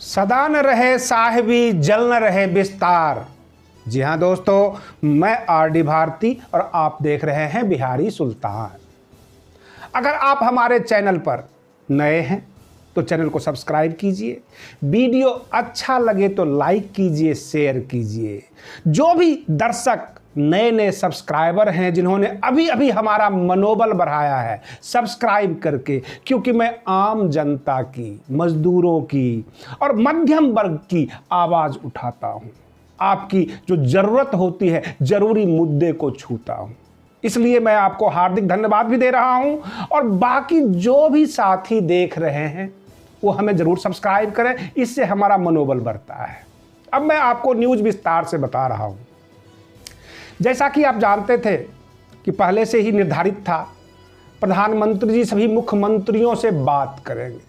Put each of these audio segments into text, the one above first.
सदा न रहे साहिबी, जल न रहे बिस्तार। जी हाँ दोस्तों, मैं आर.डी. भारती और आप देख रहे हैं बिहारी सुल्तान। अगर आप हमारे चैनल पर नए हैं तो चैनल को सब्सक्राइब कीजिए, वीडियो अच्छा लगे तो लाइक कीजिए, शेयर कीजिए। जो भी दर्शक नए सब्सक्राइबर हैं जिन्होंने अभी अभी हमारा मनोबल बढ़ाया है सब्सक्राइब करके, क्योंकि मैं आम जनता की, मजदूरों की और मध्यम वर्ग की आवाज़ उठाता हूँ। आपकी जो ज़रूरत होती है, ज़रूरी मुद्दे को छूता हूँ। इसलिए मैं आपको हार्दिक धन्यवाद भी दे रहा हूँ। और बाकी जो भी साथी देख रहे हैं वो हमें ज़रूर सब्सक्राइब करें, इससे हमारा मनोबल बढ़ता है। अब मैं आपको न्यूज़ विस्तार से बता रहा हूँ। जैसा कि आप जानते थे कि पहले से ही निर्धारित था, प्रधानमंत्री जी सभी मुख्यमंत्रियों से बात करेंगे,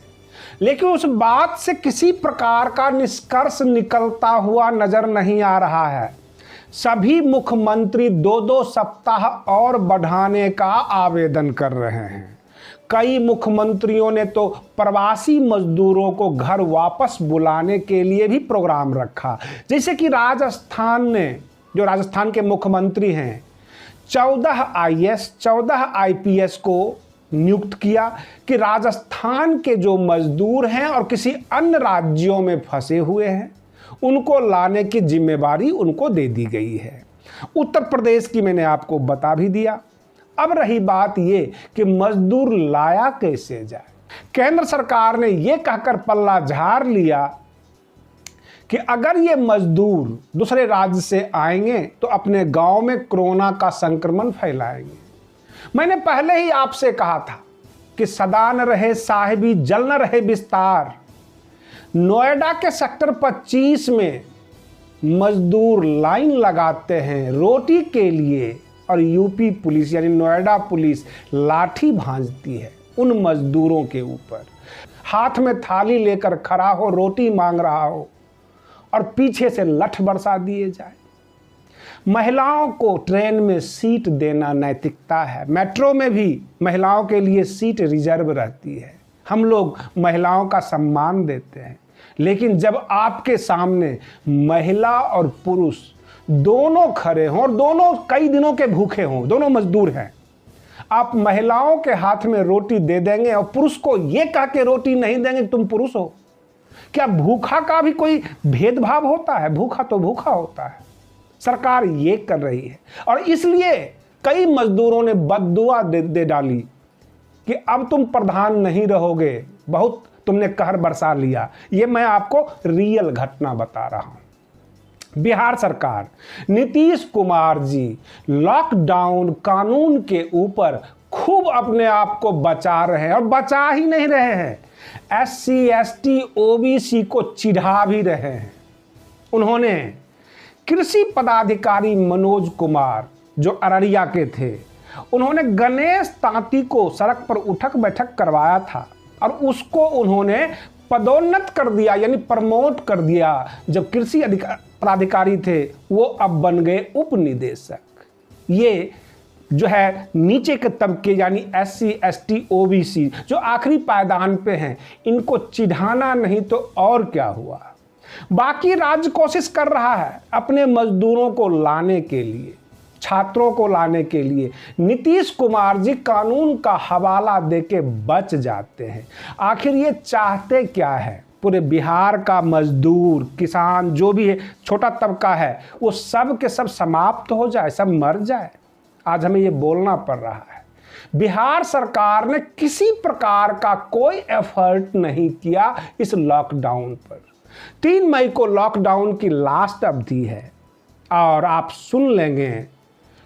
लेकिन उस बात से किसी प्रकार का निष्कर्ष निकलता हुआ नजर नहीं आ रहा है। सभी मुख्यमंत्री 2-2 सप्ताह और बढ़ाने का आवेदन कर रहे हैं। कई मुख्यमंत्रियों ने तो प्रवासी मजदूरों को घर वापस बुलाने के लिए भी प्रोग्राम रखा। जैसे कि राजस्थान ने, जो राजस्थान के मुख्यमंत्री हैं, 14 IAS 14 IPS को नियुक्त किया कि राजस्थान के जो मजदूर हैं और किसी अन्य राज्यों में फंसे हुए हैं उनको लाने की जिम्मेवारी उनको दे दी गई है। उत्तर प्रदेश की मैंने आपको बता भी दिया। अब रही बात ये कि मजदूर लाया कैसे जाए। केंद्र सरकार ने ये कहकर पल्ला झाड़ लिया कि अगर ये मजदूर दूसरे राज्य से आएंगे तो अपने गांव में कोरोना का संक्रमण फैलाएंगे। मैंने पहले ही आपसे कहा था कि सदा न रहे साहिबी, जल न रहे बिस्तार। नोएडा के सेक्टर 25 में मजदूर लाइन लगाते हैं रोटी के लिए और यूपी पुलिस यानी नोएडा पुलिस लाठी भांजती है उन मजदूरों के ऊपर। हाथ में थाली लेकर खड़ा हो, रोटी मांग रहा हो और पीछे से लठ बरसा दिए जाए। महिलाओं को ट्रेन में सीट देना नैतिकता है। मेट्रो में भी महिलाओं के लिए सीट रिजर्व रहती है। हम लोग महिलाओं का सम्मान देते हैं, लेकिन जब आपके सामने महिला और पुरुष दोनों खड़े हों और दोनों कई दिनों के भूखे हों, दोनों मजदूर हैं, आप महिलाओं के हाथ में रोटी दे देंगे और पुरुष को ये कह के रोटी नहीं देंगे कि तुम पुरुष हो। क्या भूखा का भी कोई भेदभाव होता है? भूखा तो भूखा होता है। सरकार ये कर रही है और इसलिए कई मजदूरों ने बद्दुआ दे डाली कि अब तुम प्रधान नहीं रहोगे, बहुत तुमने कहर बरसा लिया। ये मैं आपको रियल घटना बता रहा हूं। बिहार सरकार, नीतीश कुमार जी लॉकडाउन कानून के ऊपर खूब अपने आप को बचा रहे हैं और बचा ही नहीं रहे हैं, SC ST OBC को चिढ़ा भी रहे हैं। उन्होंने कृषि पदाधिकारी मनोज कुमार जो अररिया के थे, उन्होंने गणेश तांती को सड़क पर उठक बैठक करवाया था और उसको उन्होंने पदोन्नत कर दिया, यानी प्रमोट कर दिया। जब कृषि पदाधिकारी थे वो अब बन गए उप निदेशक। ये जो है नीचे के तबके यानी SC ST OBC जो आखिरी पायदान पे हैं, इनको चिढ़ाना नहीं तो और क्या हुआ। बाकी राज्य कोशिश कर रहा है अपने मजदूरों को लाने के लिए, छात्रों को लाने के लिए। नीतीश कुमार जी कानून का हवाला देके बच जाते हैं। आखिर ये चाहते क्या है? पूरे बिहार का मजदूर, किसान, जो भी है, छोटा तबका है, वो सब के सब समाप्त हो जाए, सब मर जाए। आज हमें ये बोलना पड़ रहा है। बिहार सरकार ने किसी प्रकार का कोई एफर्ट नहीं किया इस लॉकडाउन पर। 3 मई को लॉकडाउन की लास्ट अवधि है और आप सुन लेंगे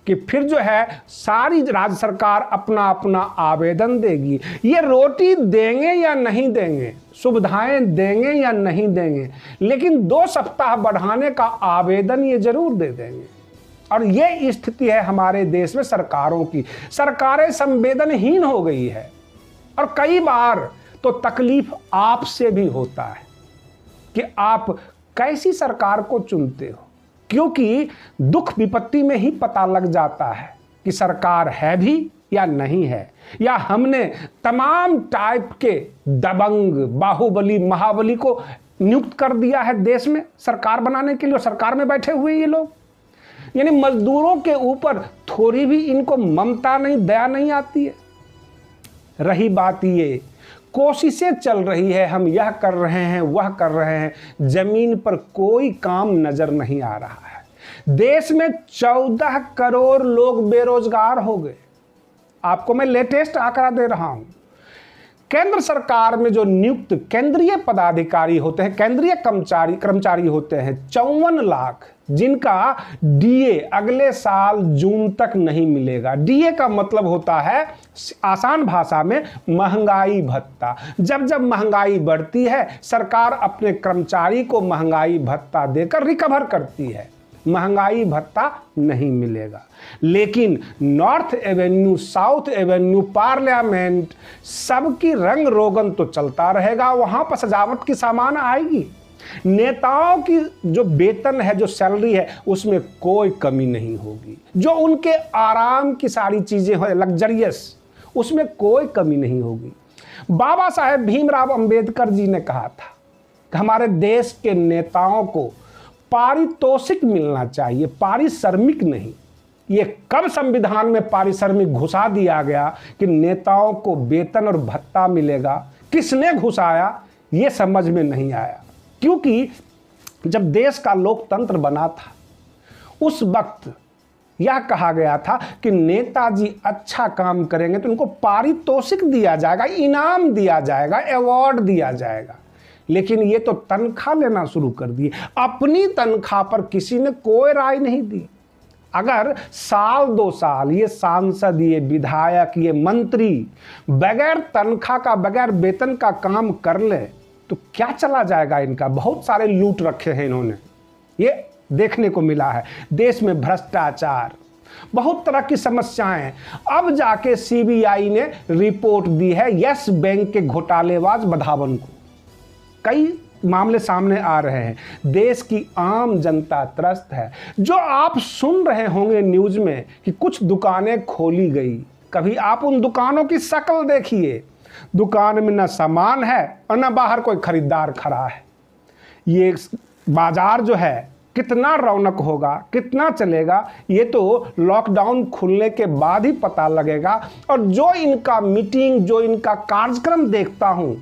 कि फिर जो है सारी राज्य सरकार अपना अपना आवेदन देगी। ये रोटी देंगे या नहीं देंगे, सुविधाएं देंगे या नहीं देंगे, लेकिन 2 सप्ताह बढ़ाने का आवेदन ये जरूर दे देंगे। और ये स्थिति है हमारे देश में सरकारों की। सरकारें संवेदनहीन हो गई है और कई बार तो तकलीफ आपसे भी होता है कि आप कैसी सरकार को चुनते हो, क्योंकि दुख विपत्ति में ही पता लग जाता है कि सरकार है भी या नहीं है, या हमने तमाम टाइप के दबंग, बाहुबली, महाबली को नियुक्त कर दिया है देश में सरकार बनाने के लिए, और सरकार में बैठे हुए ये लोग। यानी मजदूरों के ऊपर थोड़ी भी इनको ममता नहीं, दया नहीं आती है। रही बात ये, कोशिशें चल रही है, हम यह कर रहे हैं, वह कर रहे हैं, जमीन पर कोई काम नजर नहीं आ रहा है। देश में 14 करोड़ लोग बेरोजगार हो गए। आपको मैं लेटेस्ट आंकड़ा दे रहा हूं। केंद्र सरकार में जो नियुक्त केंद्रीय पदाधिकारी होते हैं, केंद्रीय कर्मचारी होते हैं 54 लाख, जिनका डीए अगले साल जून तक नहीं मिलेगा। डीए का मतलब होता है आसान भाषा में महंगाई भत्ता। जब जब महंगाई बढ़ती है, सरकार अपने कर्मचारी को महंगाई भत्ता देकर रिकवर करती है। महंगाई भत्ता नहीं मिलेगा। लेकिन north Avenue, south Avenue, parliament, सबकी रंग रोगन तो चलता रहेगा। वहां पर सजावट की सामान आएगी। नेताओं की जो वेतन है, जो सैलरी है, उसमें कोई कमी नहीं होगी। जो उनके आराम की सारी चीजें हो, लग्जरियस, उसमें कोई कमी नहीं होगी। बाबा साहेब भीमराव अंबेडकर जी ने कहा था कि हमारे देश के नेताओं को पारितोषिक मिलना चाहिए, पारिश्रमिक नहीं। ये कब संविधान में पारिश्रमिक घुसा दिया गया कि नेताओं को वेतन और भत्ता मिलेगा? किसने घुसाया, ये समझ में नहीं आया। क्योंकि जब देश का लोकतंत्र बना था, उस वक्त यह कहा गया था कि नेताजी अच्छा काम करेंगे तो उनको पारितोषिक दिया जाएगा, इनाम दिया जाएगा, अवार्ड दिया जाएगा। लेकिन ये तो तनख्वाह लेना शुरू कर दिए। अपनी तनख्वाह पर किसी ने कोई राय नहीं दी। अगर साल 2 साल ये सांसद, ये विधायक, ये मंत्री बगैर तनख्वाह का, बगैर वेतन का काम कर ले तो क्या चला जाएगा इनका? बहुत सारे लूट रखे हैं इन्होंने, ये देखने को मिला है। देश में भ्रष्टाचार, बहुत तरह की समस्याएं। अब जाके सीबीआई ने रिपोर्ट दी है यस बैंक के घोटालेबाज बधावन को। कई मामले सामने आ रहे हैं। देश की आम जनता त्रस्त है। जो आप सुन रहे होंगे न्यूज में कि कुछ दुकानें खोली गई, कभी आप उन दुकानों की शक्ल देखिए। दुकान में न सामान है और न बाहर कोई खरीदार खड़ा है। ये बाजार जो है कितना रौनक होगा, कितना चलेगा, ये तो लॉकडाउन खुलने के बाद ही पता लगेगा। और जो इनका मीटिंग, जो इनका कार्यक्रम देखता हूं,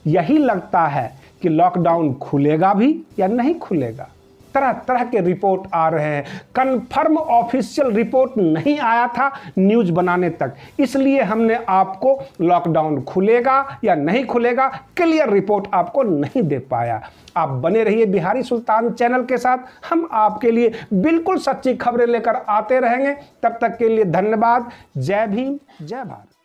यही लगता है कि लॉकडाउन खुलेगा भी या नहीं खुलेगा। तरह तरह के रिपोर्ट आ रहे हैं। कंफर्म ऑफिशियल रिपोर्ट नहीं आया था न्यूज बनाने तक, इसलिए हमने आपको लॉकडाउन खुलेगा या नहीं खुलेगा क्लियर रिपोर्ट आपको नहीं दे पाया। आप बने रहिए बिहारी सुल्तान चैनल के साथ। हम आपके लिए बिल्कुल सच्ची खबरें लेकर आते रहेंगे। तब तक के लिए धन्यवाद। जय भीम, जय भारत।